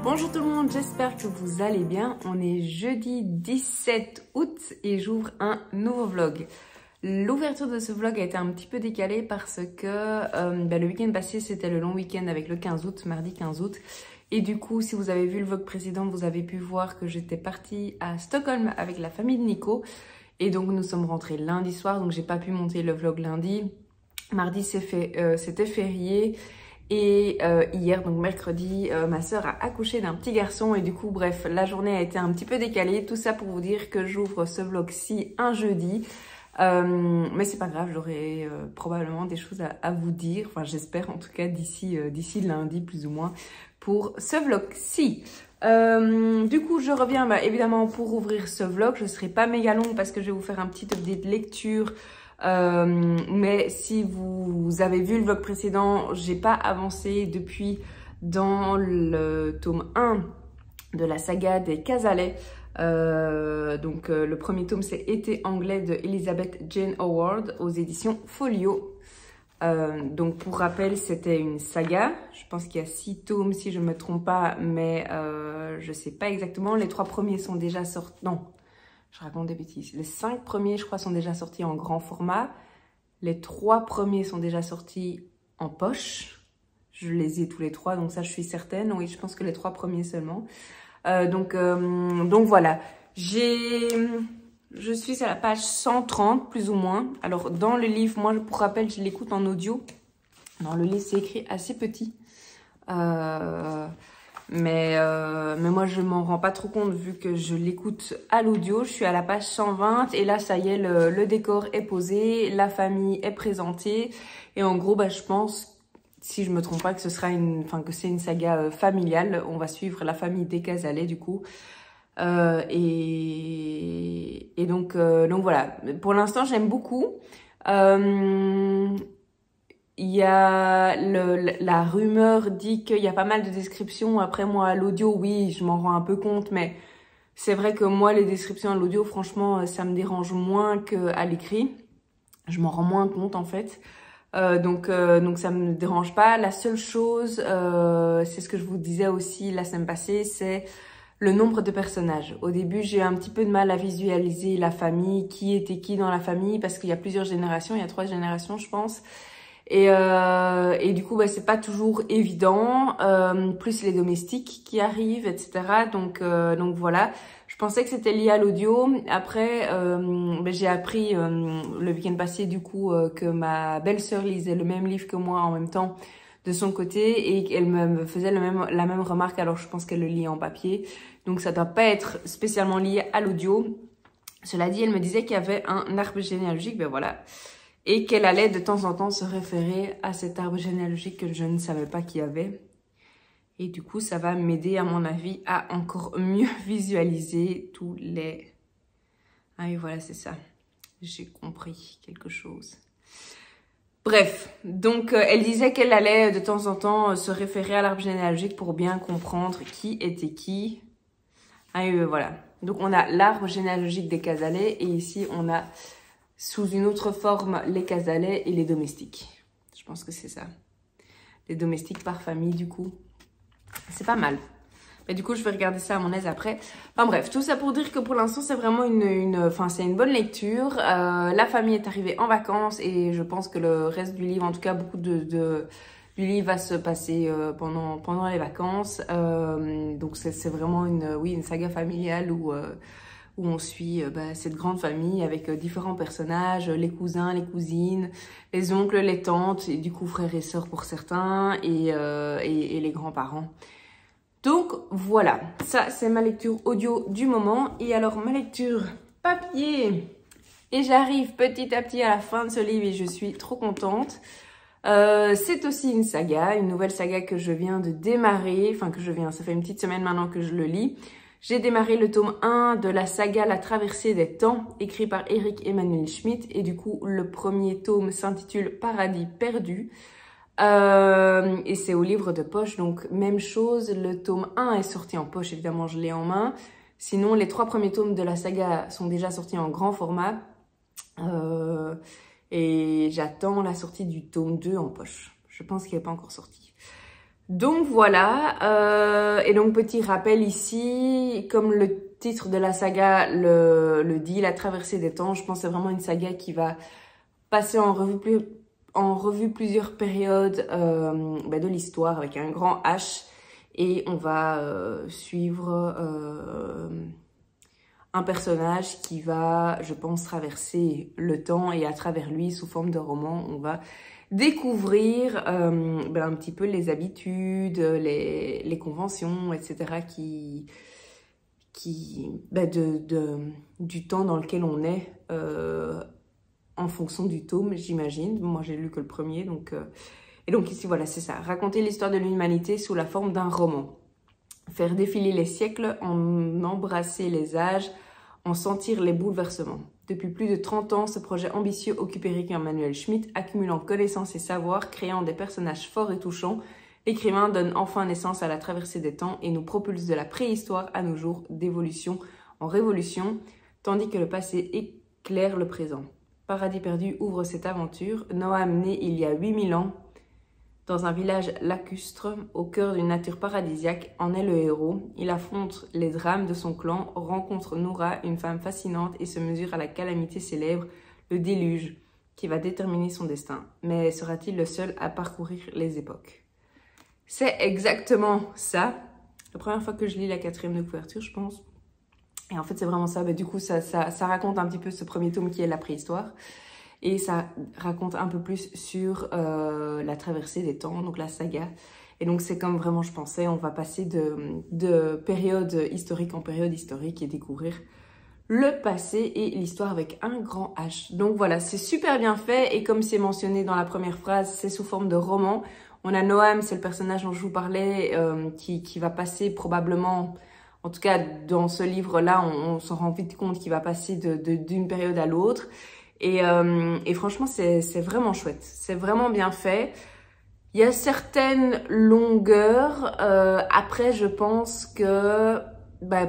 Bonjour tout le monde, j'espère que vous allez bien. On est jeudi 17 août et j'ouvre un nouveau vlog. L'ouverture de ce vlog a été un petit peu décalée parce que le week-end passé, c'était le long week-end avec le 15 août, mardi 15 août. Et du coup, si vous avez vu le vlog précédent, vous avez pu voir que j'étais partie à Stockholm avec la famille de Nico. Et donc, nous sommes rentrés lundi soir, donc j'ai pas pu monter le vlog lundi. Mardi, c'était férié. Et hier, donc mercredi, ma soeur a accouché d'un petit garçon et du coup, bref, la journée a été un petit peu décalée. Tout ça pour vous dire que j'ouvre ce vlog-ci un jeudi. Mais c'est pas grave, j'aurai probablement des choses à vous dire. Enfin, j'espère en tout cas d'ici lundi plus ou moins pour ce vlog-ci. Du coup, je reviens évidemment pour ouvrir ce vlog. Je ne serai pas méga longue parce que je vais vous faire un petit update lecture. Mais si vous avez vu le vlog précédent, j'ai pas avancé depuis dans le tome 1 de la saga des Cazalet. Le premier tome c'est Été anglais de Elizabeth Jane Howard aux éditions Folio. Donc pour rappel, c'était une saga. Je pense qu'il y a 6 tomes si je ne me trompe pas, mais je sais pas exactement. Les 3 premiers sont déjà sortis. Non. Je raconte des bêtises. Les 5 premiers, je crois, sont déjà sortis en grand format. Les 3 premiers sont déjà sortis en poche. Je les ai tous les 3, donc ça, je suis certaine. Oui, je pense que les 3 premiers seulement. Donc voilà. Je suis à la page 130, plus ou moins. Alors, dans le livre, moi, pour rappel, je l'écoute en audio. Dans le livre, c'est écrit assez petit. Mais moi, je m'en rends pas trop compte vu que je l'écoute à l'audio. Je suis à la page 120 et là, ça y est, le décor est posé, la famille est présentée. Et en gros, je pense, si je me trompe pas, que que c'est une saga familiale. On va suivre la famille des Cazalet, du coup. Donc voilà. Pour l'instant, j'aime beaucoup. Il y a la rumeur dit qu'il y a pas mal de descriptions. Après, moi, à l'audio, oui, je m'en rends un peu compte. Mais c'est vrai que moi, les descriptions à l'audio, franchement, ça me dérange moins qu'à l'écrit. Je m'en rends moins compte, en fait. Donc ça me dérange pas. La seule chose, c'est ce que je vous disais aussi la semaine passée, c'est le nombre de personnages. Au début, j'ai eu un petit peu de mal à visualiser la famille, qui était qui dans la famille, parce qu'il y a plusieurs générations. Il y a 3 générations, je pense. Et du coup, c'est pas toujours évident, plus les domestiques qui arrivent, etc. Donc voilà, je pensais que c'était lié à l'audio. Après, j'ai appris le week-end passé, du coup, que ma belle-sœur lisait le même livre que moi en même temps de son côté et qu'elle me faisait la même remarque, alors je pense qu'elle le lit en papier. Donc ça doit pas être spécialement lié à l'audio. Cela dit, elle me disait qu'il y avait un arbre généalogique, ben voilà. Et qu'elle allait de temps en temps se référer à cet arbre généalogique que je ne savais pas qu'il y avait. Et du coup, ça va m'aider, à mon avis, à encore mieux visualiser tous les... Ah oui, voilà, c'est ça. J'ai compris quelque chose. Bref, donc elle disait qu'elle allait de temps en temps se référer à l'arbre généalogique pour bien comprendre qui était qui. Ah oui, voilà. Donc on a l'arbre généalogique des Cazalet et ici on a... sous une autre forme, les Cazalet et les domestiques. Je pense que c'est ça. Les domestiques par famille, du coup. C'est pas mal. Mais du coup, je vais regarder ça à mon aise après. Enfin bref, tout ça pour dire que pour l'instant, c'est vraiment c'est une bonne lecture. La famille est arrivée en vacances et je pense que le reste du livre, en tout cas, beaucoup du livre va se passer pendant les vacances. Donc c'est vraiment une saga familiale où on suit cette grande famille avec différents personnages, les cousins, les cousines, les oncles, les tantes, et du coup frères et sœurs pour certains, et les grands-parents. Donc voilà, ça c'est ma lecture audio du moment. Et alors ma lecture papier, et j'arrive petit à petit à la fin de ce livre et je suis trop contente. C'est aussi une saga, une nouvelle saga que je viens de démarrer, ça fait une petite semaine maintenant que je le lis. J'ai démarré le tome 1 de la saga La Traversée des Temps, écrit par Eric Emmanuel Schmitt. Et du coup, le premier tome s'intitule Paradis perdu. Et c'est au livre de poche, donc même chose. Le tome 1 est sorti en poche, évidemment, je l'ai en main. Sinon, les 3 premiers tomes de la saga sont déjà sortis en grand format. Et j'attends la sortie du tome 2 en poche. Je pense qu'il n'est pas encore sorti. Donc voilà, et donc petit rappel ici, comme le titre de la saga le dit, La traversée des temps, je pense que c'est vraiment une saga qui va passer en revue plusieurs périodes de l'histoire avec un grand H, et on va suivre un personnage qui va, je pense, traverser le temps, et à travers lui, sous forme de roman, on va découvrir un petit peu les habitudes, les conventions, etc. du temps dans lequel on est en fonction du tome, j'imagine. Moi, j'ai lu que le premier, donc... Et donc ici, voilà, c'est ça. Raconter l'histoire de l'humanité sous la forme d'un roman. Faire défiler les siècles, en embrasser les âges, en sentir les bouleversements. Depuis plus de 30 ans, ce projet ambitieux occupe Eric Emmanuel Schmitt, accumulant connaissances et savoirs, créant des personnages forts et touchants. L'écrivain donne enfin naissance à la traversée des temps et nous propulse de la préhistoire à nos jours, d'évolution en révolution, tandis que le passé éclaire le présent. Paradis perdu ouvre cette aventure. Noam, né il y a 8000 ans, dans un village lacustre, au cœur d'une nature paradisiaque, en est le héros. Il affronte les drames de son clan, rencontre Noura, une femme fascinante, et se mesure à la calamité célèbre, le déluge, qui va déterminer son destin. Mais sera-t-il le seul à parcourir les époques? C'est exactement ça. La première fois que je lis la 4e de couverture, je pense. Et en fait, c'est vraiment ça. Du coup, ça raconte un petit peu ce premier tome qui est la préhistoire. Et ça raconte un peu plus sur la traversée des temps, donc la saga. Et donc c'est comme vraiment je pensais, on va passer de période historique en période historique et découvrir le passé et l'histoire avec un grand H. Donc voilà, c'est super bien fait, et comme c'est mentionné dans la première phrase, c'est sous forme de roman. On a Noam, c'est le personnage dont je vous parlais, qui va passer probablement... En tout cas, dans ce livre-là, on s'en rend vite compte qu'il va passer d'une période à l'autre. Et franchement, c'est vraiment chouette. C'est vraiment bien fait. Il y a certaines longueurs. Après, je pense que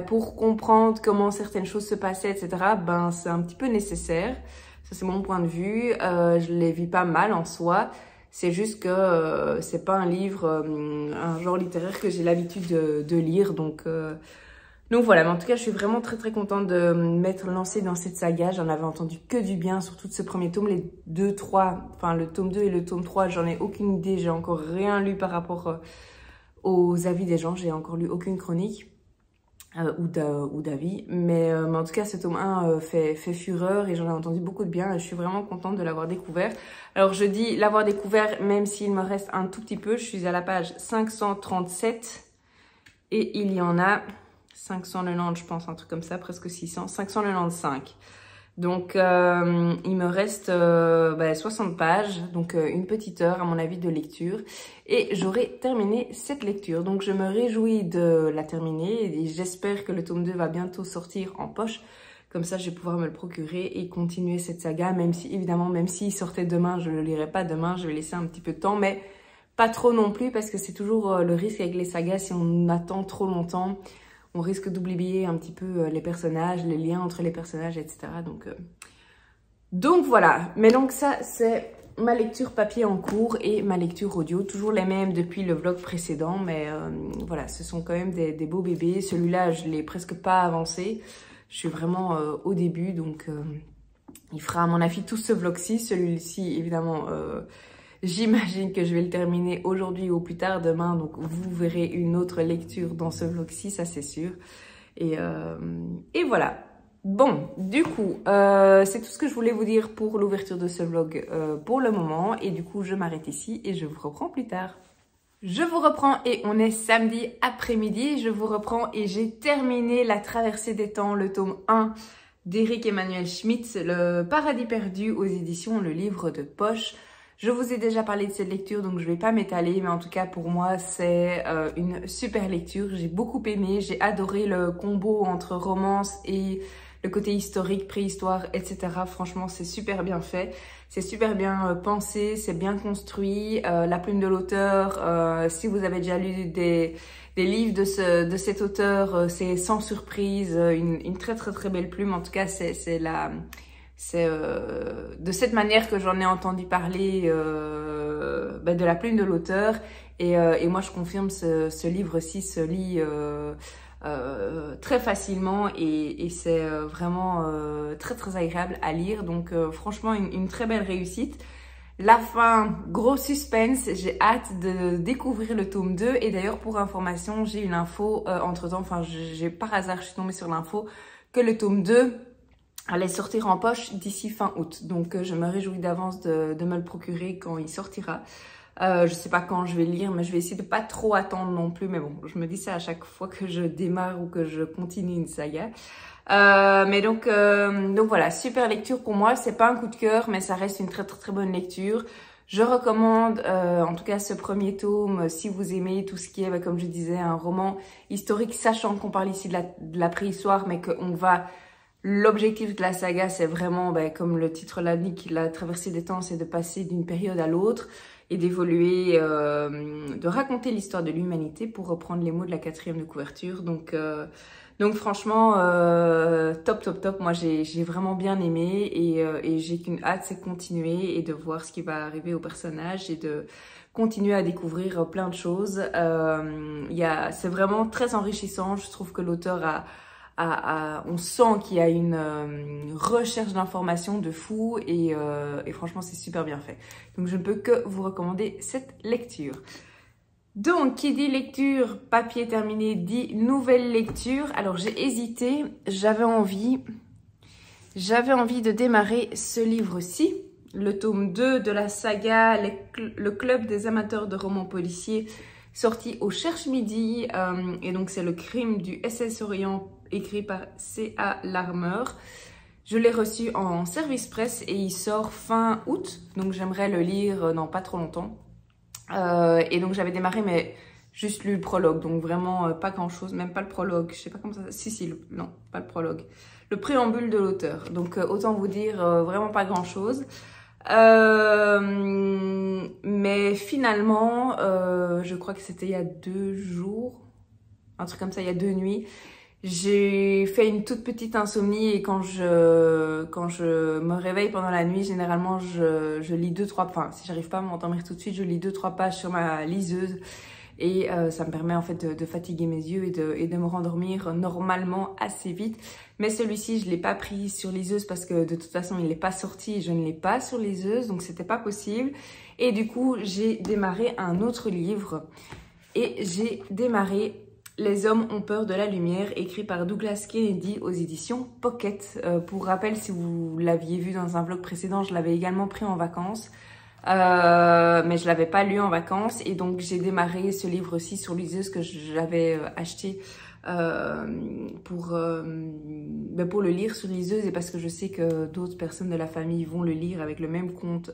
pour comprendre comment certaines choses se passaient, etc., c'est un petit peu nécessaire. Ça, c'est mon point de vue. Je les vis pas mal en soi. C'est juste que c'est pas un livre, un genre littéraire que j'ai l'habitude de lire. Donc voilà, mais en tout cas, je suis vraiment très très contente de m'être lancée dans cette saga. J'en avais entendu que du bien, surtout de ce premier tome. Les 2, 3, enfin le tome 2 et le tome 3, j'en ai aucune idée. J'ai encore rien lu par rapport aux avis des gens. J'ai encore lu aucune chronique ou d'avis. Mais en tout cas, ce tome 1 fait fureur et j'en ai entendu beaucoup de bien. Et je suis vraiment contente de l'avoir découvert. Alors je dis l'avoir découvert, même s'il me reste un tout petit peu. Je suis à la page 537 et il y en a... 590, je pense, un truc comme ça, presque 600, 595. Donc, il me reste 60 pages, donc une petite heure, à mon avis, de lecture. Et j'aurai terminé cette lecture. Donc, je me réjouis de la terminer et j'espère que le tome 2 va bientôt sortir en poche. Comme ça, je vais pouvoir me le procurer et continuer cette saga, même si, évidemment, même s'il sortait demain, je ne le lirai pas demain, je vais laisser un petit peu de temps, mais pas trop non plus, parce que c'est toujours le risque avec les sagas, si on attend trop longtemps, on risque d'oublier un petit peu les personnages, les liens entre les personnages, etc. Donc voilà. Mais donc ça, c'est ma lecture papier en cours et ma lecture audio. Toujours les mêmes depuis le vlog précédent. Mais voilà, ce sont quand même des beaux bébés. Celui-là, je ne l'ai presque pas avancé. Je suis vraiment au début. Donc il fera à mon avis tout ce vlog-ci. Celui-ci, évidemment... J'imagine que je vais le terminer aujourd'hui ou plus tard demain, donc vous verrez une autre lecture dans ce vlog-ci, ça c'est sûr. Et voilà. Bon, du coup, c'est tout ce que je voulais vous dire pour l'ouverture de ce vlog pour le moment. Et du coup, je m'arrête ici et je vous reprends plus tard. Je vous reprends et on est samedi après-midi. Je vous reprends et j'ai terminé La traversée des temps, le tome 1 d'Eric Emmanuel Schmitt, Le paradis perdu aux éditions Le Livre de Poche. Je vous ai déjà parlé de cette lecture, donc je ne vais pas m'étaler, mais en tout cas pour moi c'est une super lecture. J'ai beaucoup aimé, j'ai adoré le combo entre romance et le côté historique, préhistoire, etc. Franchement, c'est super bien fait, c'est super bien pensé, c'est bien construit. La plume de l'auteur, si vous avez déjà lu des livres de cet auteur, c'est sans surprise, une très très très belle plume. En tout cas, c'est c'est de cette manière que j'en ai entendu parler de la plume de l'auteur. Et moi, je confirme, ce livre-ci se lit très facilement et c'est vraiment très très agréable à lire. Donc franchement, une très belle réussite. La fin, gros suspense, j'ai hâte de découvrir le tome 2. Et d'ailleurs, pour information, j'ai une info entre-temps, enfin par hasard, je suis tombée sur l'info que le tome 2 allait sortir en poche d'ici fin août. Donc je me réjouis d'avance de me le procurer quand il sortira. Je sais pas quand je vais le lire, mais je vais essayer de pas trop attendre non plus. Mais bon, je me dis ça à chaque fois que je démarre ou que je continue une saga. Mais donc voilà, super lecture pour moi. C'est pas un coup de cœur, mais ça reste une très très très bonne lecture. Je recommande en tout cas ce premier tome si vous aimez tout ce qui est, comme je disais, un roman historique, sachant qu'on parle ici de la préhistoire, mais qu'on va... L'objectif de la saga, c'est vraiment, comme le titre l'indique, la traversée des temps, c'est de passer d'une période à l'autre et d'évoluer, de raconter l'histoire de l'humanité, pour reprendre les mots de la 4e de couverture. Donc franchement, top top top. Moi, j'ai vraiment bien aimé et j'ai qu'une hâte, c'est de continuer et de voir ce qui va arriver au personnage et de continuer à découvrir plein de choses. C'est vraiment très enrichissant. Je trouve que l'auteur on sent qu'il y a une recherche d'informations de fou et franchement c'est super bien fait. Donc je ne peux que vous recommander cette lecture. Donc qui dit lecture, papier terminé, dit nouvelle lecture. Alors j'ai hésité, j'avais envie de démarrer ce livre-ci, le tome 2 de la saga Le Club des amateurs de romans policiers, sorti au Cherche Midi, et donc c'est le crime du SS Orient, écrit par C.A. Larmer. Je l'ai reçu en service presse et il sort fin août, donc j'aimerais le lire dans pas trop longtemps. Et donc j'avais démarré, mais juste lu le prologue, donc vraiment pas grand chose, même pas le prologue, je sais pas comment ça... Non, pas le prologue. Le préambule de l'auteur, donc autant vous dire vraiment pas grand chose. Mais finalement, je crois que c'était il y a 2 jours, un truc comme ça, il y a 2 nuits, j'ai fait une toute petite insomnie et quand je me réveille pendant la nuit, généralement je lis 2-3, enfin si j'arrive pas à m'endormir tout de suite, je lis 2-3 pages sur ma liseuse et ça me permet en fait de fatiguer mes yeux et de me rendormir normalement assez vite. Mais celui-ci, je l'ai pas pris sur liseuse parce que de toute façon il n'est pas sorti et je ne l'ai pas sur liseuse, donc c'était pas possible. Et du coup j'ai démarré un autre livre et j'ai démarré Les hommes ont peur de la lumière, écrit par Douglas Kennedy aux éditions Pocket. Pour rappel, si vous l'aviez vu dans un vlog précédent, je l'avais également pris en vacances. Mais je l'avais pas lu en vacances. Et donc, j'ai démarré ce livre-ci sur liseuse que j'avais acheté pour le lire sur liseuse. Et parce que je sais que d'autres personnes de la famille vont le lire avec le même compte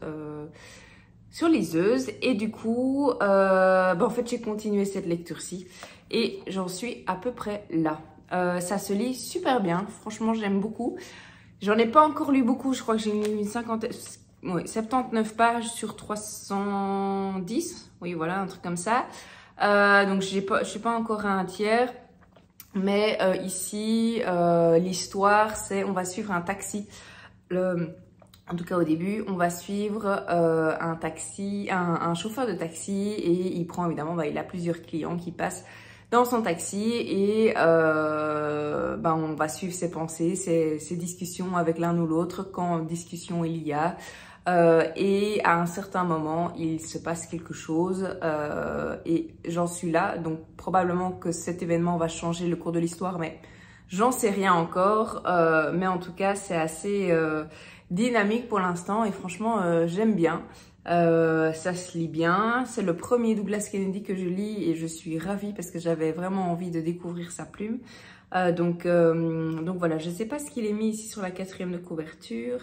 sur liseuse. Et du coup, en fait, j'ai continué cette lecture-ci. Et j'en suis à peu près là. Ça se lit super bien. Franchement, j'aime beaucoup. J'en ai pas encore lu beaucoup. Je crois que j'ai lu une 79 pages sur 310. Oui, voilà, un truc comme ça. Donc, je suis pas encore à un tiers. Mais ici, l'histoire, c'est on va suivre un taxi. En tout cas, au début, on va suivre un chauffeur de taxi et il prend évidemment, il a plusieurs clients qui passent dans son taxi et on va suivre ses pensées, ses discussions avec l'un ou l'autre, quand discussion il y a. Et à un certain moment, il se passe quelque chose et j'en suis là. Donc probablement que cet événement va changer le cours de l'histoire, mais j'en sais rien encore. Mais en tout cas, c'est assez dynamique pour l'instant et franchement, j'aime bien. Ça se lit bien. C'est le premier Douglas Kennedy que je lis et je suis ravie parce que j'avais vraiment envie de découvrir sa plume. Donc voilà, je ne sais pas ce qu'il est mis ici sur la 4e de couverture.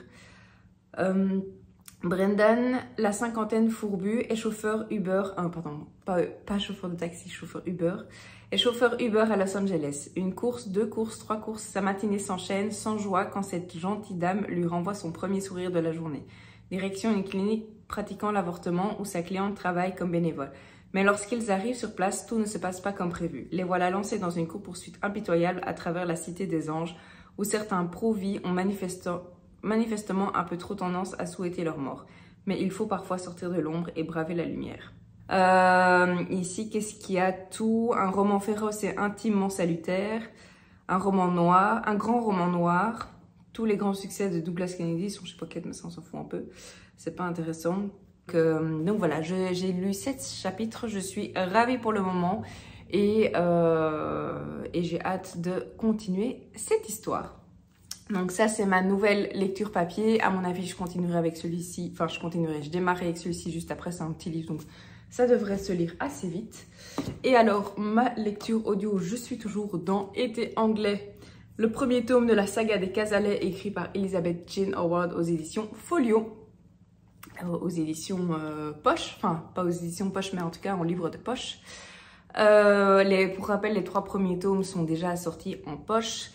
Brendan, la cinquantaine fourbue, est chauffeur Uber, pas chauffeur de taxi, chauffeur Uber, est chauffeur Uber à Los Angeles. Une course, 2 courses, 3 courses, sa matinée s'enchaîne sans joie quand cette gentille dame lui renvoie son premier sourire de la journée. Direction une clinique pratiquant l'avortement où sa cliente travaille comme bénévole. Mais lorsqu'ils arrivent sur place, tout ne se passe pas comme prévu. Les voilà lancés dans une course-poursuite impitoyable à travers la cité des anges où certains pro-vie ont manifestement un peu trop tendance à souhaiter leur mort. Mais il faut parfois sortir de l'ombre et braver la lumière. Ici, qu'est-ce qu'il y a? Tout, un roman féroce et intimement salutaire, un roman noir, un grand roman noir, tous les grands succès de Douglas Kennedy sont, je sais pas quel, mais ça on s'en fout un peu, c'est pas intéressant. Donc voilà, j'ai lu 7 chapitres, je suis ravie pour le moment et j'ai hâte de continuer cette histoire. Donc ça c'est ma nouvelle lecture papier, à mon avis je continuerai avec celui-ci, enfin je démarrerai avec celui-ci juste après, c'est un petit livre donc ça devrait se lire assez vite. Et alors ma lecture audio, je suis toujours dans Été anglais, le premier tome de la saga des Cazalet écrit par Elizabeth Jane Howard aux éditions Folio. Aux éditions poche, enfin pas aux éditions poche mais en tout cas en livre de poche. Pour rappel, les 3 premiers tomes sont déjà sortis en poche.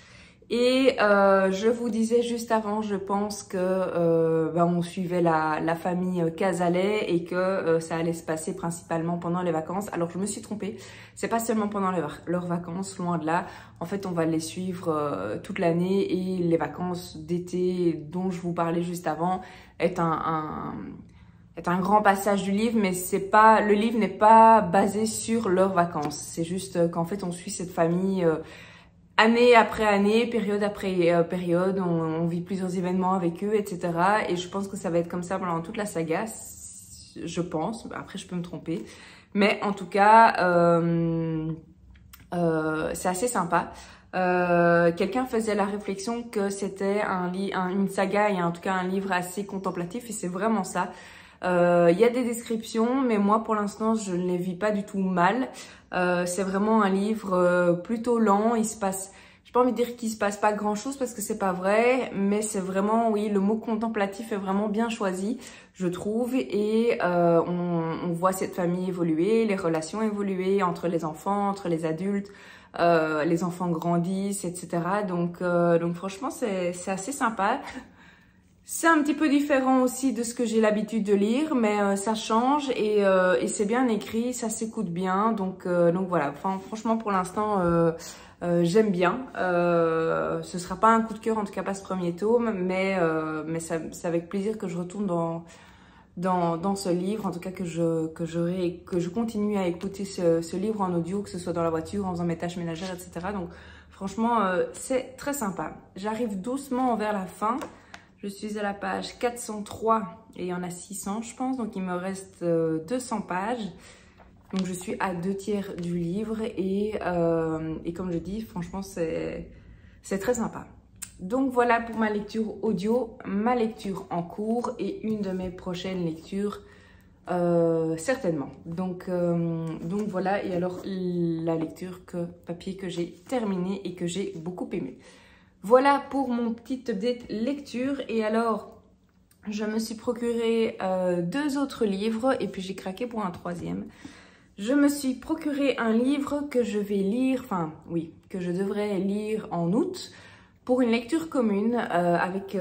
Et je vous disais juste avant, je pense que on suivait la famille Cazalet et que ça allait se passer principalement pendant les vacances. Alors je me suis trompée, c'est pas seulement pendant leurs vacances, loin de là. En fait, on va les suivre toute l'année et les vacances d'été dont je vous parlais juste avant est un grand passage du livre, mais le livre n'est pas basé sur leurs vacances. C'est juste qu'en fait, on suit cette famille année après année, période après période, on vit plusieurs événements avec eux, etc. Et je pense que ça va être comme ça pendant toute la saga, je pense. Après, je peux me tromper. Mais en tout cas, c'est assez sympa. Quelqu'un faisait la réflexion que c'était une saga et en tout cas un livre assez contemplatif et c'est vraiment ça. Il y a des descriptions, mais moi pour l'instant je ne les vis pas du tout mal. C'est vraiment un livre plutôt lent. Il se passe, j'ai pas envie de dire qu'il se passe pas grand chose parce que c'est pas vrai, mais c'est vraiment, oui, le mot contemplatif est vraiment bien choisi, je trouve. Et on voit cette famille évoluer, les relations évoluer entre les enfants, entre les adultes. Les enfants grandissent, etc. Donc franchement, c'est assez sympa. C'est un petit peu différent aussi de ce que j'ai l'habitude de lire, mais ça change et c'est bien écrit, ça s'écoute bien. Donc voilà, enfin, franchement pour l'instant, j'aime bien. Ce sera pas un coup de cœur, en tout cas pas ce premier tome, mais c'est avec plaisir que je retourne dans ce livre, en tout cas que je continue à écouter ce livre en audio, que ce soit dans la voiture, en faisant mes tâches ménagères, etc. Donc franchement, c'est très sympa. J'arrive doucement vers la fin. Je suis à la page 403 et il y en a 600, je pense. Donc il me reste 200 pages. Donc je suis à 2/3 du livre et comme je dis, franchement, c'est très sympa. Donc voilà pour ma lecture audio, ma lecture en cours et une de mes prochaines lectures certainement. Donc voilà, et alors la lecture papier que j'ai terminée et que j'ai beaucoup aimé. Voilà pour mon petit update lecture. Et alors, je me suis procuré 2 autres livres et puis j'ai craqué pour un 3e. Je me suis procuré un livre que je vais lire, enfin oui, que je devrais lire en août pour une lecture commune avec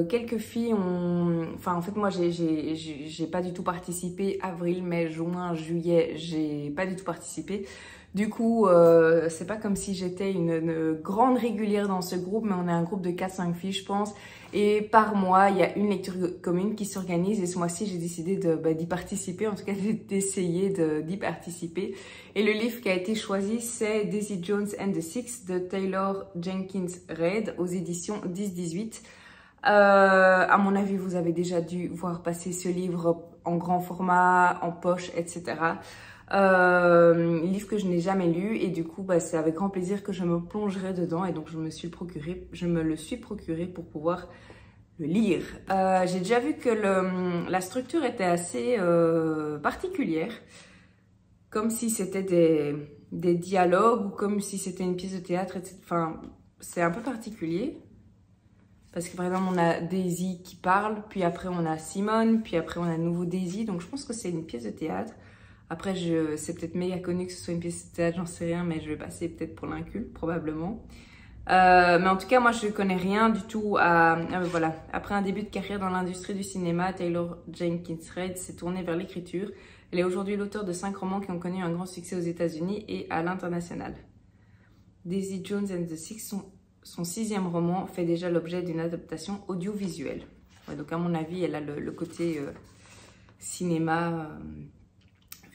quelques filles. Enfin en fait moi j'ai pas du tout participé, avril, mai, juin, juillet, j'ai pas du tout participé. Du coup, c'est pas comme si j'étais une grande régulière dans ce groupe, mais on est un groupe de 4-5 filles, je pense. Et par mois, il y a une lecture commune qui s'organise. Et ce mois-ci, j'ai décidé d'y participer, en tout cas d'essayer d'y participer. Et le livre qui a été choisi, c'est Daisy Jones and the Six de Taylor Jenkins Reid aux éditions 10-18. À mon avis, vous avez déjà dû voir passer ce livre en grand format, en poche, etc. Livre que je n'ai jamais lu et du coup c'est avec grand plaisir que je me plongerai dedans et donc je me le suis procuré pour pouvoir le lire. J'ai déjà vu que la structure était assez particulière, comme si c'était des dialogues ou comme si c'était une pièce de théâtre, etc. Enfin, c'est un peu particulier. Parce que par exemple, on a Daisy qui parle, puis après on a Simone, puis après on a de nouveau Daisy. Donc je pense que c'est une pièce de théâtre. Après, c'est peut-être méga connu que ce soit une pièce de théâtre, j'en sais rien, mais je vais passer peut-être pour l'inculte, probablement. Mais en tout cas, moi, je ne connais rien du tout voilà. Après un début de carrière dans l'industrie du cinéma, Taylor Jenkins Reid s'est tournée vers l'écriture. Elle est aujourd'hui l'auteur de 5 romans qui ont connu un grand succès aux États-Unis et à l'international. Daisy Jones and the Six sont son 6e roman fait déjà l'objet d'une adaptation audiovisuelle. Ouais, donc à mon avis, elle a le côté cinéma,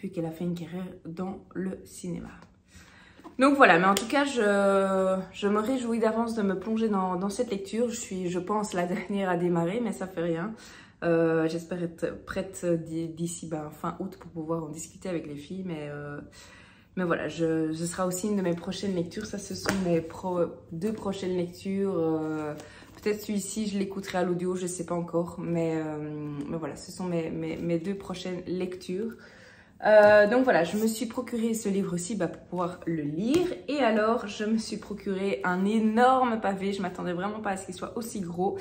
vu qu'elle a fait une carrière dans le cinéma. Donc voilà, mais en tout cas, je me réjouis d'avance de me plonger dans cette lecture. Je suis, je pense, la dernière à démarrer, mais ça fait rien. J'espère être prête d'ici fin août pour pouvoir en discuter avec les filles, mais voilà, ce sera aussi une de mes prochaines lectures. Ça, ce sont mes 2 prochaines lectures. Peut-être celui-ci, je l'écouterai à l'audio, je ne sais pas encore, mais voilà, ce sont mes 2 prochaines lectures. Donc voilà, je me suis procuré ce livre-ci pour pouvoir le lire. Et alors, je me suis procuré un énorme pavé. Je ne m'attendais vraiment pas à ce qu'il soit aussi gros.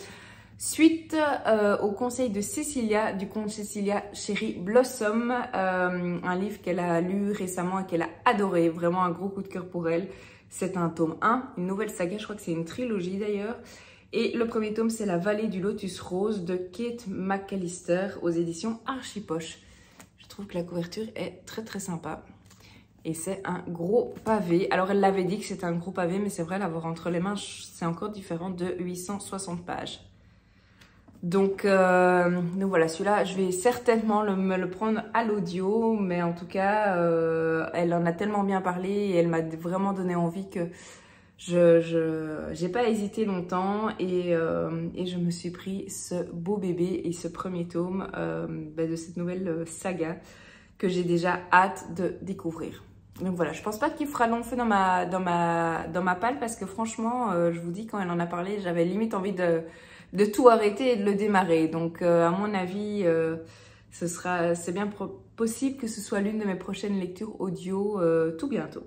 Suite au conseil de Cecilia, du conte Cecilia Cherry Blossom, un livre qu'elle a lu récemment et qu'elle a adoré. Vraiment un gros coup de cœur pour elle. C'est un tome 1, une nouvelle saga, je crois que c'est une trilogie d'ailleurs. Et le premier tome, c'est La vallée du lotus rose de Kate McAllister aux éditions Archipoche. Je trouve que la couverture est très très sympa. Et c'est un gros pavé. Alors elle l'avait dit que c'était un gros pavé, mais c'est vrai, l'avoir entre les mains, c'est encore différent, de 860 pages. Donc voilà, celui-là, je vais certainement me le prendre à l'audio. Mais en tout cas, elle en a tellement bien parlé et elle m'a vraiment donné envie que j'ai pas hésité longtemps et je me suis pris ce beau bébé et ce premier tome de cette nouvelle saga que j'ai déjà hâte de découvrir. Donc voilà, je pense pas qu'il fera long feu dans ma palle parce que franchement, je vous dis, quand elle en a parlé, j'avais limite envie de tout arrêter et de le démarrer. Donc à mon avis, c'est bien possible que ce soit l'une de mes prochaines lectures audio tout bientôt.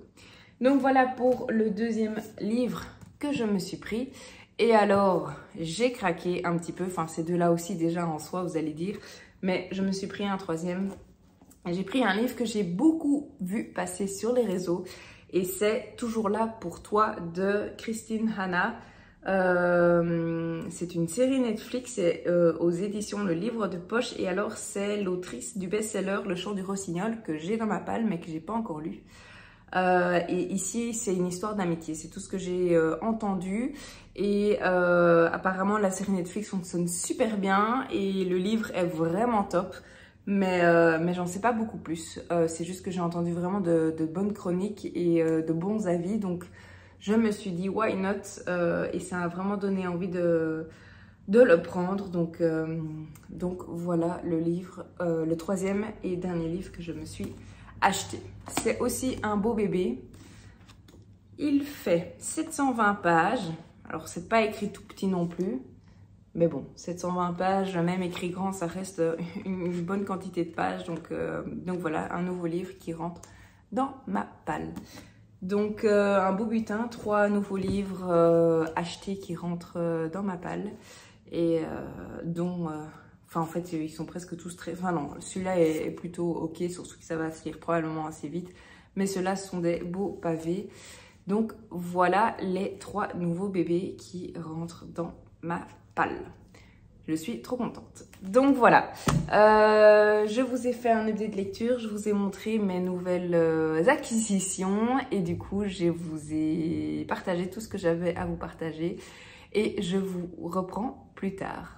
Donc voilà pour le 2e livre que je me suis pris. Et alors, j'ai craqué un petit peu. Enfin, ces 2-là aussi déjà en soi, vous allez dire. Mais je me suis pris un 3e. J'ai pris un livre que j'ai beaucoup vu passer sur les réseaux. Et c'est Toujours là pour toi de Christine Hanna. C'est une série Netflix, c'est aux éditions Le Livre de Poche. Et alors, c'est l'autrice du best-seller Le Chant du Rossignol que j'ai dans ma palle, mais que j'ai pas encore lu. Et ici, c'est une histoire d'amitié. C'est tout ce que j'ai entendu. Et apparemment, la série Netflix fonctionne super bien. Et le livre est vraiment top. Mais j'en sais pas beaucoup plus. C'est juste que j'ai entendu vraiment de bonnes chroniques et de bons avis. Donc, je me suis dit, why not? Et ça a vraiment donné envie de le prendre. Donc voilà le livre, le 3e et dernier livre que je me suis acheté. C'est aussi un beau bébé. Il fait 720 pages. Alors, c'est pas écrit tout petit non plus. Mais bon, 720 pages, même écrit grand, ça reste une bonne quantité de pages. Donc voilà, un nouveau livre qui rentre dans ma palle. Donc, un beau butin, 3 nouveaux livres achetés qui rentrent dans ma palle. Et dont... Enfin, en fait, ils sont presque tous très... Enfin, non, celui-là est plutôt ok, surtout que ça va se lire probablement assez vite. Mais ceux-là sont des beaux pavés. Donc, voilà les 3 nouveaux bébés qui rentrent dans ma palle. Je suis trop contente. Donc, voilà. Je vous ai fait un update de lecture. Je vous ai montré mes nouvelles acquisitions. Et du coup, je vous ai partagé tout ce que j'avais à vous partager. Et je vous reprends plus tard.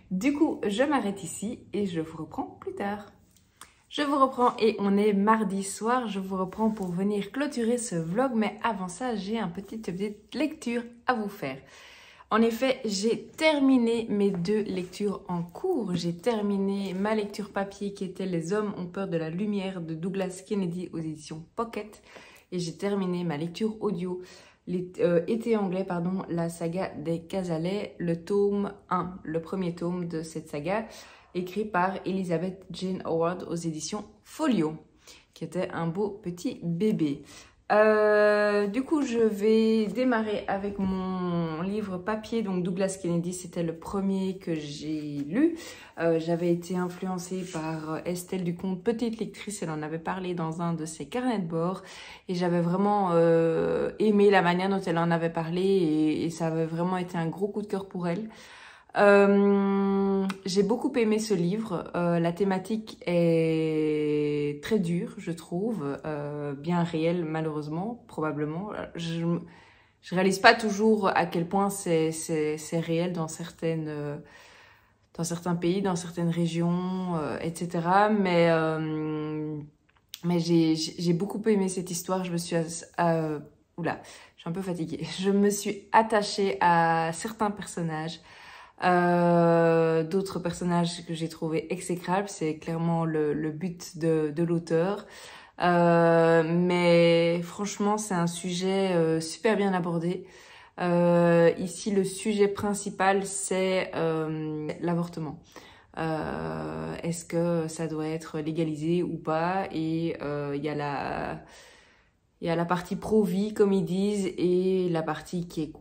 Du coup, je m'arrête ici et je vous reprends plus tard. Je vous reprends et on est mardi soir. Je vous reprends pour venir clôturer ce vlog. Mais avant ça, j'ai un petit update de lecture à vous faire. En effet, j'ai terminé mes 2 lectures en cours. J'ai terminé ma lecture papier qui était Les hommes ont peur de la lumière de Douglas Kennedy aux éditions Pocket. Et j'ai terminé ma lecture audio Été anglais, pardon, la saga des Cazalet, le tome 1, le premier tome de cette saga, écrit par Elizabeth Jane Howard aux éditions Folio, qui était un beau petit bébé. Du coup, je vais démarrer avec mon livre papier, donc Douglas Kennedy, c'était le premier que j'ai lu. J'avais été influencée par Estelle Ducomte, petite lectrice, elle en avait parlé dans un de ses carnets de bord. Et j'avais vraiment aimé la manière dont elle en avait parlé et ça avait vraiment été un gros coup de cœur pour elle. J'ai beaucoup aimé ce livre. La thématique est très dure, je trouve, bien réelle malheureusement, probablement. je réalise pas toujours à quel point c'est réel dans certains pays, dans certaines régions, etc. Mais j'ai beaucoup aimé cette histoire. Je me suis oula, je suis un peu fatiguée. Je me suis attachée à certains personnages, d'autres personnages que j'ai trouvé exécrables. C'est clairement le but de l'auteur. Mais franchement, c'est un sujet super bien abordé. Ici, le sujet principal, c'est l'avortement. Est-ce que ça doit être légalisé ou pas? Et il y a la partie pro-vie, comme ils disent, et la partie qui est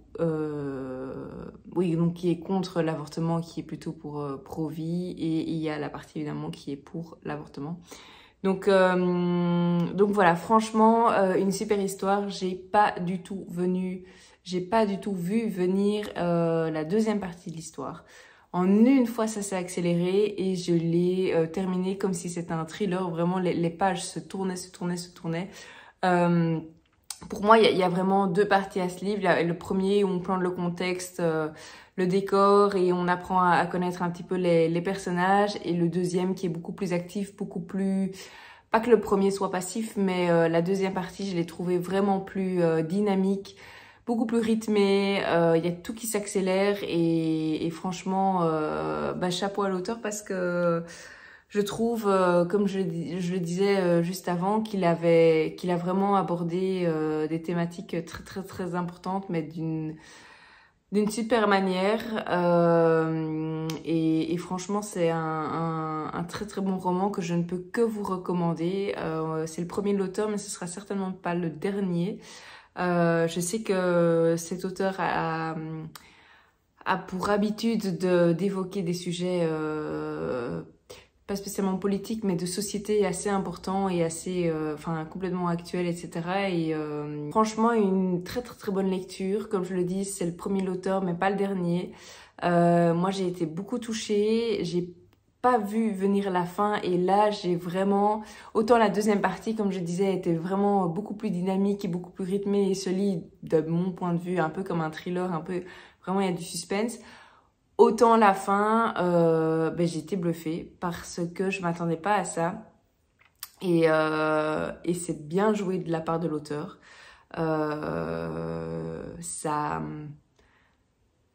oui, donc qui est contre l'avortement, qui est plutôt pour pro-vie, et il y a la partie évidemment qui est pour l'avortement. Donc voilà, franchement, une super histoire. J'ai pas du tout vu venir la deuxième partie de l'histoire. En une fois, ça s'est accéléré et je l'ai terminé comme si c'était un thriller. Vraiment, les pages se tournaient. Pour moi, il y a vraiment deux parties à ce livre. Le premier où on plante le contexte, le décor et on apprend à connaître un petit peu les personnages. Et le deuxième qui est beaucoup plus actif, beaucoup plus... Pas que le premier soit passif, mais la deuxième partie, je l'ai trouvé vraiment plus dynamique, beaucoup plus rythmée. Il y a tout qui s'accélère et franchement, chapeau à l'auteur parce que je trouve, comme je le disais juste avant, qu'il a vraiment abordé des thématiques très importantes, mais d'une super manière. Et franchement, c'est un très bon roman que je ne peux que vous recommander. C'est le premier de l'auteur, mais ce sera certainement pas le dernier. Je sais que cet auteur a pour habitude d'évoquer des sujets pas spécialement politiques, mais de société assez importants et assez, complètement actuels, etc. Et franchement, une très bonne lecture. Comme je le dis, c'est le premier de l'auteur, mais pas le dernier. Moi, j'ai été beaucoup touchée. J'ai pas vu venir la fin et là j'ai vraiment, autant la deuxième partie comme je disais était vraiment beaucoup plus dynamique et beaucoup plus rythmée et se lit de mon point de vue un peu comme un thriller, un peu vraiment il y a du suspense, autant la fin j'ai été bluffée parce que je m'attendais pas à ça et c'est bien joué de la part de l'auteur. Ça,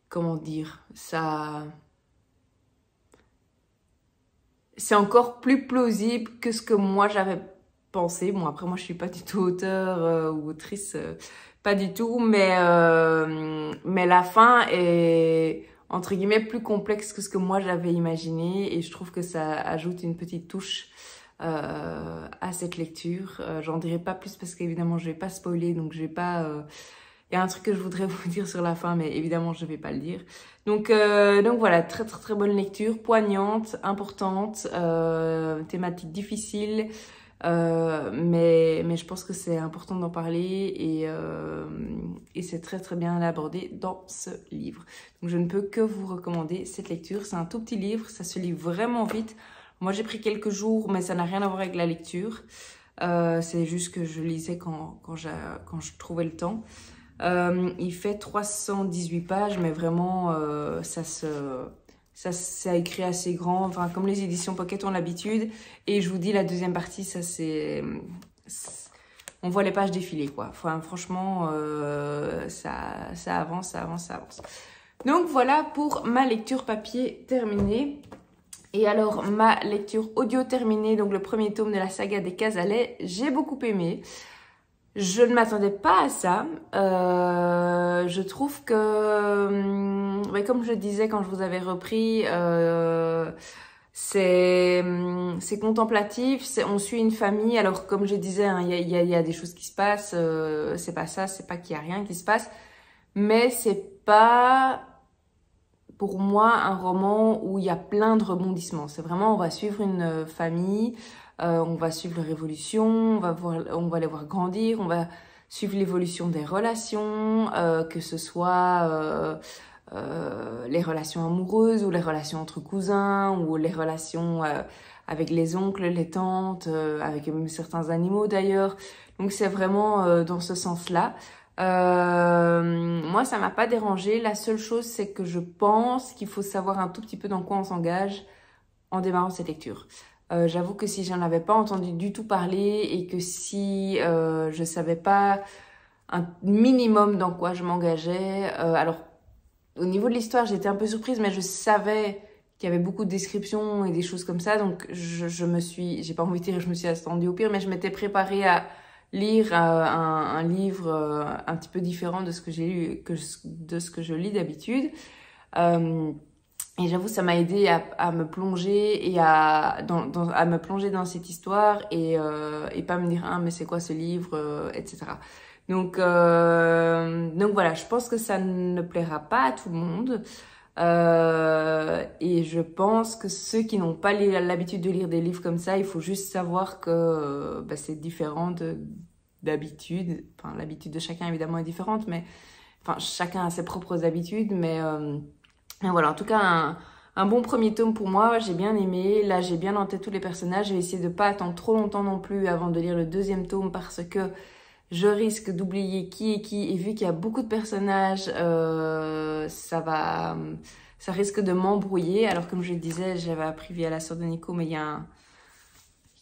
comment dire, ça, c'est encore plus plausible que ce que moi j'avais pensé. Bon, après moi je suis pas du tout auteur ou autrice, pas du tout, mais la fin est entre guillemets plus complexe que ce que moi j'avais imaginé et je trouve que ça ajoute une petite touche à cette lecture. J'en dirai pas plus parce qu'évidemment je vais pas spoiler, donc je vais pas... Il y a un truc que je voudrais vous dire sur la fin, mais évidemment, je ne vais pas le dire. Donc voilà, très bonne lecture, poignante, importante, thématique difficile, mais je pense que c'est important d'en parler et c'est très bien abordé dans ce livre. Donc je ne peux que vous recommander cette lecture. C'est un tout petit livre, ça se lit vraiment vite. Moi, j'ai pris quelques jours, mais ça n'a rien à voir avec la lecture. C'est juste que je lisais quand je trouvais le temps. Il fait 318 pages, mais vraiment, ça écrit assez grand, enfin, comme les éditions Pocket ont l'habitude. Et je vous dis, la deuxième partie, ça c'est... On voit les pages défiler, quoi. Enfin, franchement, ça avance. Donc, voilà pour ma lecture papier terminée. Et alors, ma lecture audio terminée, donc le premier tome de la saga des Cazalet, j'ai beaucoup aimé. Je ne m'attendais pas à ça. Je trouve que, comme je le disais quand je vous avais repris, c'est contemplatif. On suit une famille. Alors comme je disais, hein, il y a des choses qui se passent. C'est pas ça. C'est pas qu'il y a rien qui se passe. Mais c'est pas pour moi un roman où il y a plein de rebondissements. C'est vraiment on va suivre une famille. On va suivre leur évolution, on va les voir grandir, on va suivre l'évolution des relations, que ce soit les relations amoureuses ou les relations entre cousins ou les relations avec les oncles, les tantes, avec même certains animaux d'ailleurs. Donc c'est vraiment dans ce sens-là. Moi, ça m'a pas dérangé. La seule chose, c'est que je pense qu'il faut savoir un tout petit peu dans quoi on s'engage en démarrant cette lecture. J'avoue que si j'en avais pas entendu du tout parler et que si je savais pas un minimum dans quoi je m'engageais, alors au niveau de l'histoire, j'étais un peu surprise, mais je savais qu'il y avait beaucoup de descriptions et des choses comme ça, donc j'ai pas envie de dire je me suis attendue au pire, mais je m'étais préparée à lire un livre un petit peu différent de ce que j'ai lu, de ce que je lis d'habitude. Et j'avoue, ça m'a aidé à me plonger et à me plonger dans cette histoire et pas me dire, ah, mais c'est quoi ce livre, etc. Donc voilà, je pense que ça ne plaira pas à tout le monde. Et je pense que ceux qui n'ont pas l'habitude de lire des livres comme ça, il faut juste savoir que c'est différent d'habitude. Enfin, l'habitude de chacun évidemment est différente, mais enfin chacun a ses propres habitudes. Mais voilà, en tout cas un bon premier tome pour moi, j'ai bien aimé. Là, j'ai bien en tête tous les personnages. Je vais essayer de pas attendre trop longtemps non plus avant de lire le deuxième tome parce que je risque d'oublier qui est qui, et vu qu'il y a beaucoup de personnages, ça risque de m'embrouiller. Alors comme je le disais, j'avais appris via la sœur de Nico, mais il y a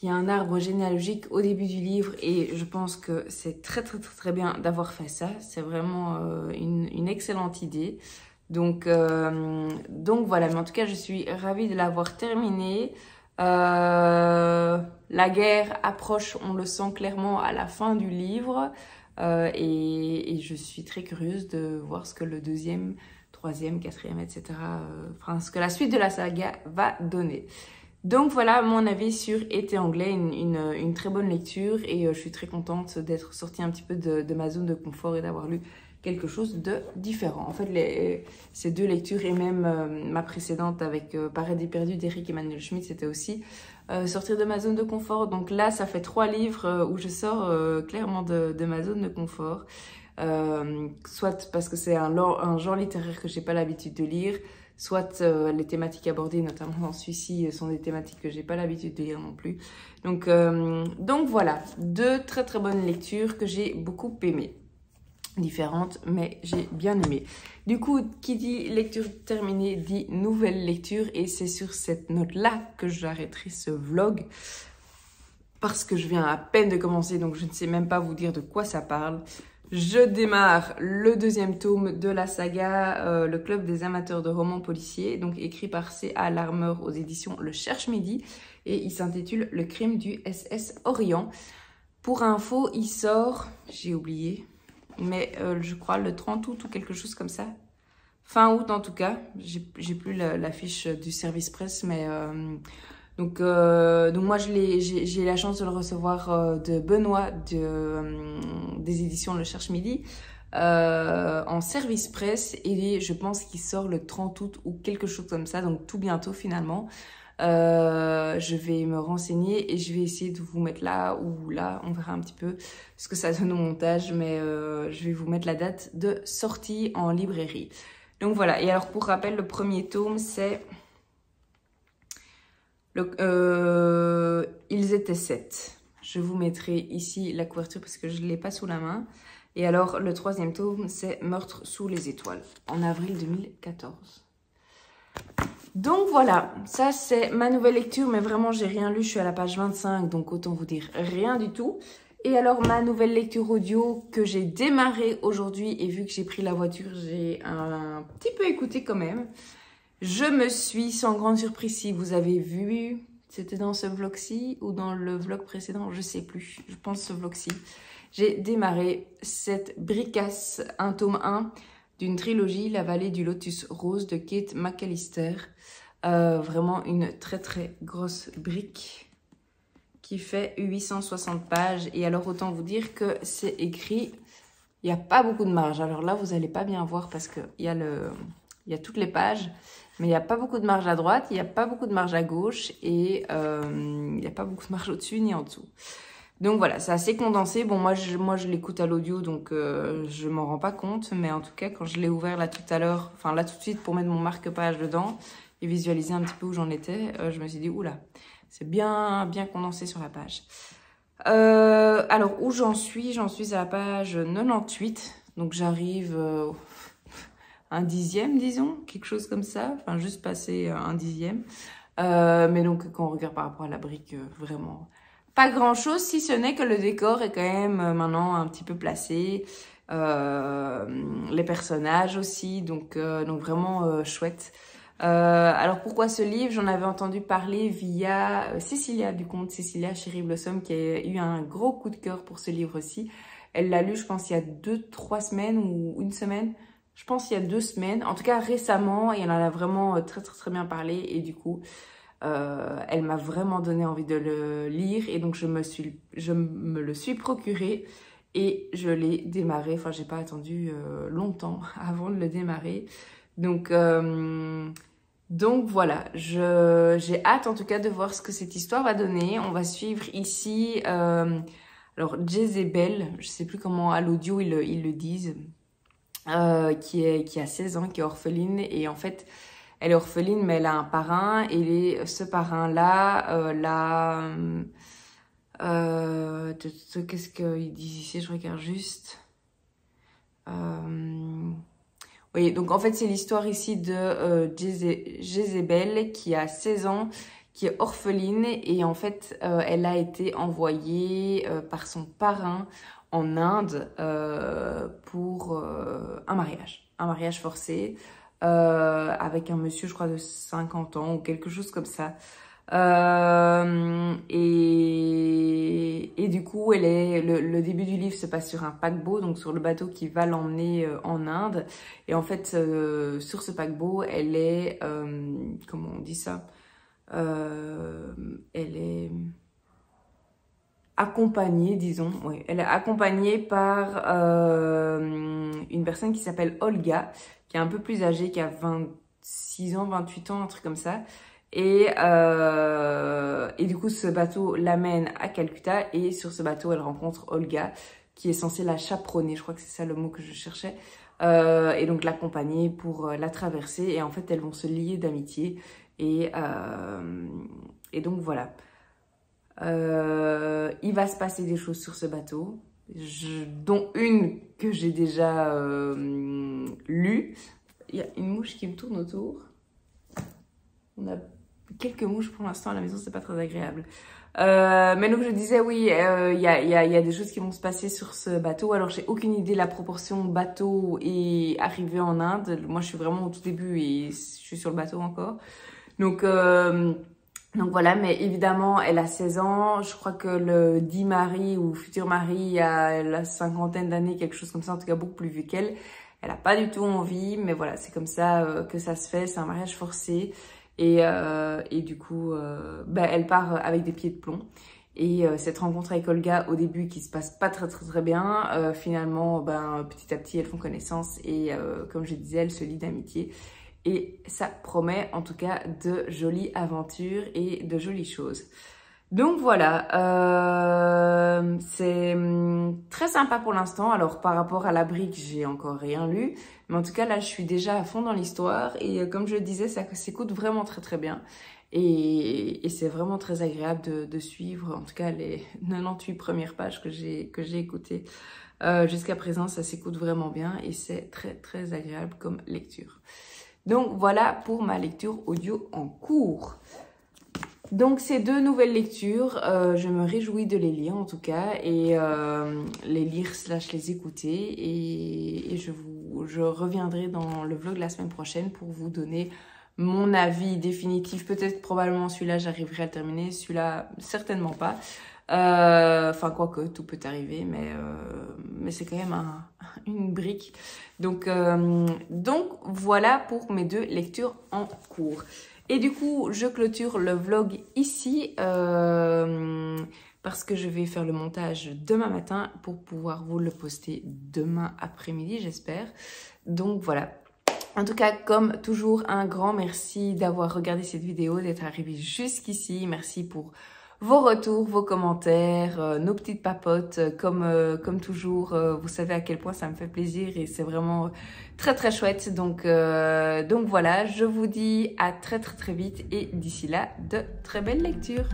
un arbre généalogique au début du livre et je pense que c'est très très bien d'avoir fait ça. C'est vraiment une excellente idée. Donc voilà, mais en tout cas je suis ravie de l'avoir terminé. La guerre approche, on le sent clairement à la fin du livre et je suis très curieuse de voir ce que le deuxième, troisième, quatrième, etc. Enfin, ce que la suite de la saga va donner. Donc voilà mon avis sur Été anglais, une très bonne lecture et je suis très contente d'être sortie un petit peu de ma zone de confort et d'avoir lu quelque chose de différent. En fait, ces deux lectures et même ma précédente avec Paradis perdu d'Eric Emmanuel Schmitt, c'était aussi sortir de ma zone de confort. Donc là, ça fait 3 livres où je sors clairement de ma zone de confort. Soit parce que c'est un genre littéraire que j'ai pas l'habitude de lire, soit les thématiques abordées, notamment dans celui-ci, sont des thématiques que j'ai pas l'habitude de lire non plus. Donc voilà, 2 très très bonnes lectures que j'ai beaucoup aimées. Différentes, mais j'ai bien aimé. Du coup, qui dit lecture terminée dit nouvelle lecture et c'est sur cette note-là que j'arrêterai ce vlog parce que je viens à peine de commencer, donc je ne sais même pas vous dire de quoi ça parle. Je démarre le deuxième tome de la saga Le Club des amateurs de romans policiers, donc écrit par C.A. Larmer aux éditions Le Cherche-Midi et il s'intitule Le crime du SS Orient. Pour info, il sort, j'ai oublié, mais je crois le 30 août ou quelque chose comme ça. Fin août en tout cas. J'ai plus la fiche du service presse, mais donc moi j'ai la chance de le recevoir de Benoît des éditions Le Cherche-Midi en service presse et je pense qu'il sort le 30 août ou quelque chose comme ça, donc tout bientôt finalement. Je vais me renseigner et je vais essayer de vous mettre là ou là, on verra un petit peu ce que ça donne au montage, mais je vais vous mettre la date de sortie en librairie. Donc voilà, et alors pour rappel, le premier tome c'est Ils étaient 7. Je vous mettrai ici la couverture parce que je ne l'ai pas sous la main. Et alors le troisième tome c'est Meurtre sous les étoiles en avril 2014. Donc voilà, ça c'est ma nouvelle lecture, mais vraiment j'ai rien lu, je suis à la page 25, donc autant vous dire rien du tout. Et alors ma nouvelle lecture audio que j'ai démarrée aujourd'hui, et vu que j'ai pris la voiture, j'ai un petit peu écouté quand même. Je me suis, sans grande surprise, si vous avez vu, c'était dans ce vlog-ci ou dans le vlog précédent, je sais plus, je pense ce vlog-ci. J'ai démarré cette bricasse, un tome 1, d'une trilogie, La vallée du lotus rose de Kate McAllister. Vraiment une très très grosse brique qui fait 860 pages. Et alors autant vous dire que c'est écrit, il n'y a pas beaucoup de marge. Alors là vous n'allez pas bien voir parce qu'il y a toutes les pages, mais il n'y a pas beaucoup de marge à droite, il n'y a pas beaucoup de marge à gauche et il n'y a pas beaucoup de marge au-dessus ni en dessous. Donc voilà, c'est assez condensé. Bon, moi je l'écoute à l'audio, donc je m'en rends pas compte. Mais en tout cas, quand je l'ai ouvert là tout à l'heure, enfin là tout de suite pour mettre mon marque-page dedans et visualiser un petit peu où j'en étais, je me suis dit, oula, c'est bien condensé sur la page. Alors, où j'en suis à la page 98. Donc j'arrive un dixième, disons, quelque chose comme ça. Enfin, juste passer un dixième. Mais donc, quand on regarde par rapport à la brique, vraiment pas grand-chose, si ce n'est que le décor est quand même maintenant un petit peu placé. Les personnages aussi, donc vraiment chouette. Alors pourquoi ce livre? J'en avais entendu parler via Cécilia du compte Cécilia Cherry Blossom qui a eu un gros coup de cœur pour ce livre aussi. Elle l'a lu, je pense, il y a 2-3 semaines ou une semaine. Je pense il y a 2 semaines. En tout cas, récemment, et elle en a vraiment très bien parlé. Et du coup, elle m'a vraiment donné envie de le lire. Et donc, je me le suis procuré et je l'ai démarré. Enfin, j'ai pas attendu longtemps avant de le démarrer. Donc voilà, j'ai hâte en tout cas de voir ce que cette histoire va donner. On va suivre ici, alors Jezebel, je sais plus comment à l'audio ils le disent, qui a 16 ans, qui est orpheline. Et en fait, elle est orpheline, mais elle a un parrain. Et ce parrain-là, qu'est-ce qu'ils disent ici? Je regarde juste. Oui, donc en fait, c'est l'histoire ici de Jezebel qui a 16 ans, qui est orpheline. Et en fait, elle a été envoyée par son parrain en Inde pour un mariage forcé avec un monsieur, je crois, de 50 ans ou quelque chose comme ça. Et du coup, le début du livre se passe sur un paquebot, donc sur le bateau qui va l'emmener en Inde. Et en fait, sur ce paquebot, elle est, comment on dit ça? Elle est accompagnée, disons, oui, elle est accompagnée par une personne qui s'appelle Olga, qui est un peu plus âgée, qui a 26 ans, 28 ans, un truc comme ça. Et du coup, ce bateau l'amène à Calcutta et sur ce bateau, elle rencontre Olga qui est censée la chaperonner, je crois que c'est ça le mot que je cherchais, et donc l'accompagner pour la traverser. Et en fait, elles vont se lier d'amitié et donc voilà. Il va se passer des choses sur ce bateau, dont une que j'ai déjà lue. Il y a une mouche qui me tourne autour. On a quelques mouches pour l'instant à la maison, c'est pas très agréable. Mais donc je disais oui, il y a des choses qui vont se passer sur ce bateau. Alors j'ai aucune idée de la proportion bateau et arrivée en Inde. Moi je suis vraiment au tout début et je suis sur le bateau encore. Donc voilà, mais évidemment elle a 16 ans. Je crois que le dit mari ou futur mari a la cinquantaine d'années, quelque chose comme ça, en tout cas beaucoup plus vieux qu'elle. Elle a pas du tout envie, mais voilà, c'est comme ça que ça se fait, c'est un mariage forcé. Et du coup, elle part avec des pieds de plomb. Et cette rencontre avec Olga, au début, qui se passe pas très bien, finalement, petit à petit, elles font connaissance. Et comme je disais, elles se lient d'amitié. Et ça promet, en tout cas, de jolies aventures et de jolies choses. Donc voilà, c'est très sympa pour l'instant. Alors par rapport à la brique, j'ai encore rien lu. Mais en tout cas, là, je suis déjà à fond dans l'histoire. Et comme je le disais, ça s'écoute vraiment très bien. Et c'est vraiment très agréable de suivre, en tout cas, les 98 premières pages que j'ai écoutées. Jusqu'à présent, ça s'écoute vraiment bien. Et c'est très agréable comme lecture. Donc voilà pour ma lecture audio en cours. Donc ces 2 nouvelles lectures, je me réjouis de les lire en tout cas, et les lire / les écouter, et je reviendrai dans le vlog la semaine prochaine pour vous donner mon avis définitif. Peut-être probablement celui-là j'arriverai à le terminer, celui-là certainement pas. Enfin quoique tout peut arriver, mais c'est quand même une brique. Donc voilà pour mes 2 lectures en cours. Et du coup, je clôture le vlog ici parce que je vais faire le montage demain matin pour pouvoir vous le poster demain après-midi, j'espère. Donc voilà. En tout cas, comme toujours, un grand merci d'avoir regardé cette vidéo, d'être arrivé jusqu'ici. Merci pour vos retours, vos commentaires, nos petites papotes, comme toujours. Vous savez à quel point ça me fait plaisir et c'est vraiment très chouette. Donc voilà, je vous dis à très vite et d'ici là, de très belles lectures.